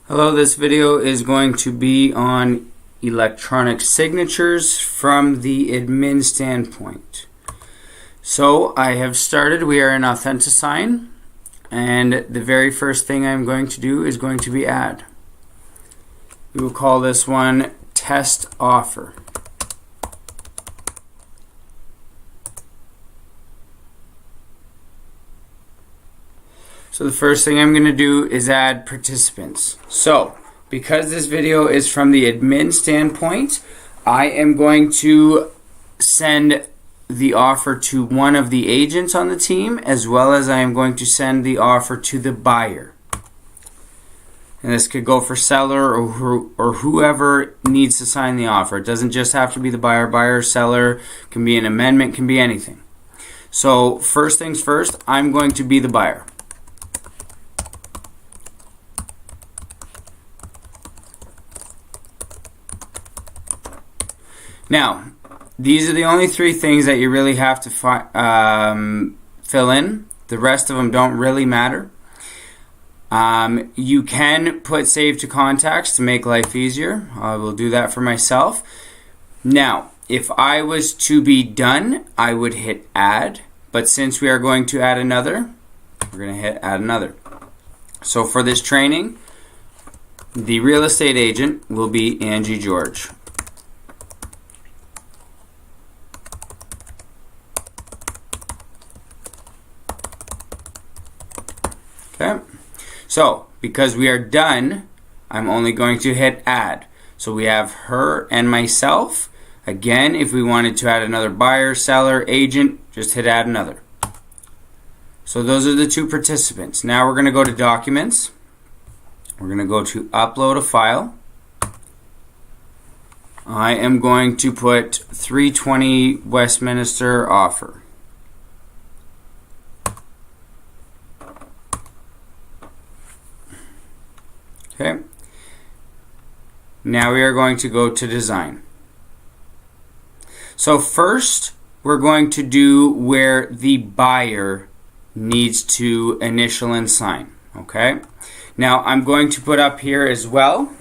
Hello, this video is going to be on electronic signatures from the admin standpoint. So I have started, we are in authentisign, and the very first thing I'm going to do is going to be add. We will call this one test offer. So the first thing I'm going to do is add participants. So because this video is from the admin standpoint, I am going to send the offer to one of the agents on the team, as well as I am going to send the offer to the buyer. And this could go for seller or whoever needs to sign the offer. It doesn't just have to be the buyer. Buyer, seller, can be an amendment, can be anything. So first things first, I'm going to be the buyer. Now, these are the only three things that you really have to fill in. The rest of them don't really matter. You can put save to contacts to make life easier. I will do that for myself. Now, if I was to be done, I would hit add. But since we are going to add another, we're going to hit add another. So for this training, the real estate agent will be Angie George. Okay, so because we are done, I'm only going to hit add. So we have her and myself. Again, if we wanted to add another buyer, seller, agent, just hit add another. So those are the two participants. Now we're going to go to documents. We're going to go to upload a file. I am going to put 320 Westminster offer. Okay. Now we are going to go to design. So first, we're going to do where the buyer needs to initial and sign. Okay. Now I'm going to put up here as well.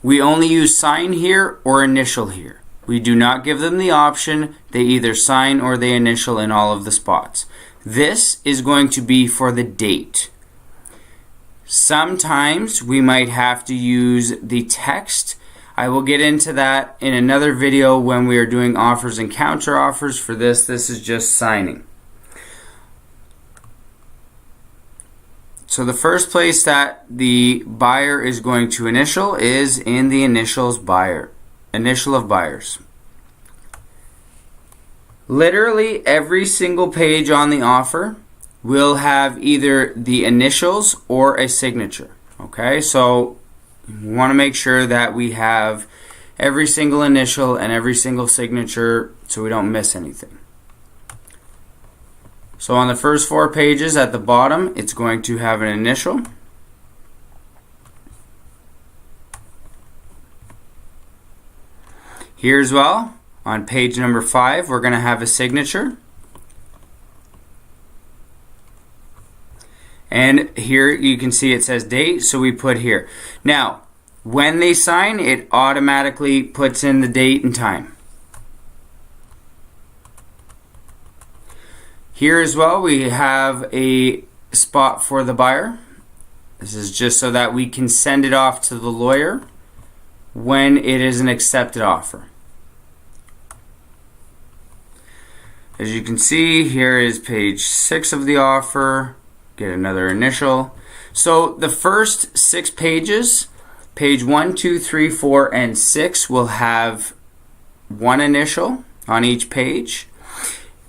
We only use sign here or initial here. We do not give them the option. They either sign or they initial in all of the spots. This is going to be for the date. Sometimes we might have to use the text. I will get into that in another video when we are doing offers and counter offers. For this is just signing. So the first place that the buyer is going to initial is in the initial of buyers. Literally every single page on the offer will have either the initials or a signature. Okay, so we want to make sure that we have every single initial and every single signature so we don't miss anything. So on the first 4 pages at the bottom, it's going to have an initial. Here as well, on page number 5, we're going to have a signature. And here you can see it says date, so we put here. Now, when they sign, it automatically puts in the date and time. Here as well, we have a spot for the buyer. This is just so that we can send it off to the lawyer when it is an accepted offer. As you can see, here is page 6 of the offer. Get another initial. So the first 6 pages, page 1, 2, 3, 4, and 6 will have one initial on each page.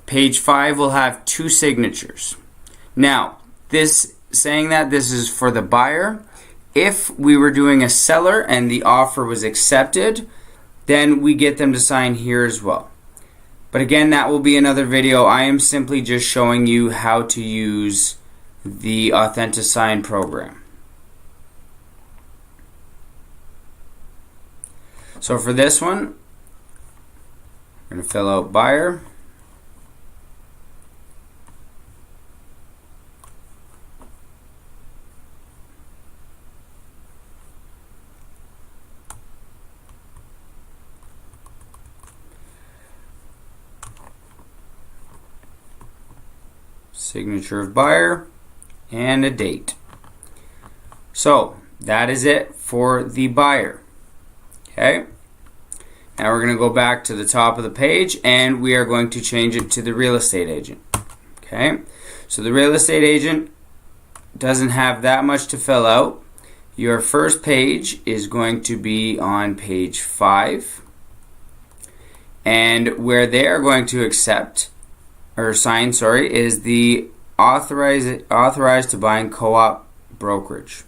Page 5 will have 2 signatures. Now, saying that this is for the buyer. If we were doing a seller and the offer was accepted, then we get them to sign here as well. But again, that will be another video. I am simply just showing you how to use the authentisign program. So for this one, we're going to fill out buyer. signature of buyer, and a date. So that is it for the buyer. Okay. Now we're going to go back to the top of the page and we are going to change it to the real estate agent. Okay. So the real estate agent doesn't have that much to fill out. Your first page is going to be on page 5, and where they are going to accept or sign, is the authorized to bind co-op brokerage.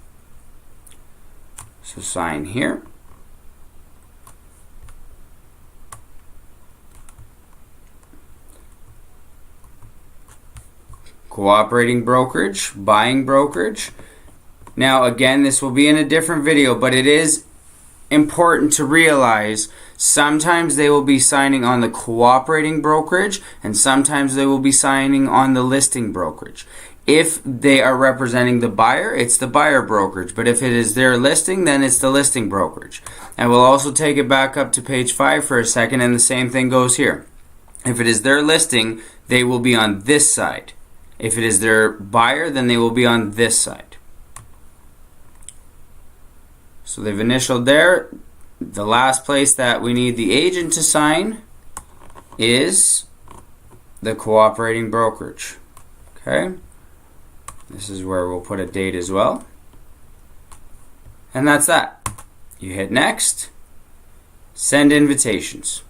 So sign here. Cooperating brokerage, buying brokerage. Now again, this will be in a different video, but it is important to realize sometimes they will be signing on the cooperating brokerage and sometimes they will be signing on the listing brokerage. If they are representing the buyer, it's the buyer brokerage, but if it is their listing, then it's the listing brokerage. And we'll also take it back up to page 5 for a second, and the same thing goes here. If it is their listing, they will be on this side. If it is their buyer, then they will be on this side. So they've initialed there. The last place that we need the agent to sign is the cooperating brokerage. Okay. This is where we'll put a date as well. And that's that. You hit next. Send invitations.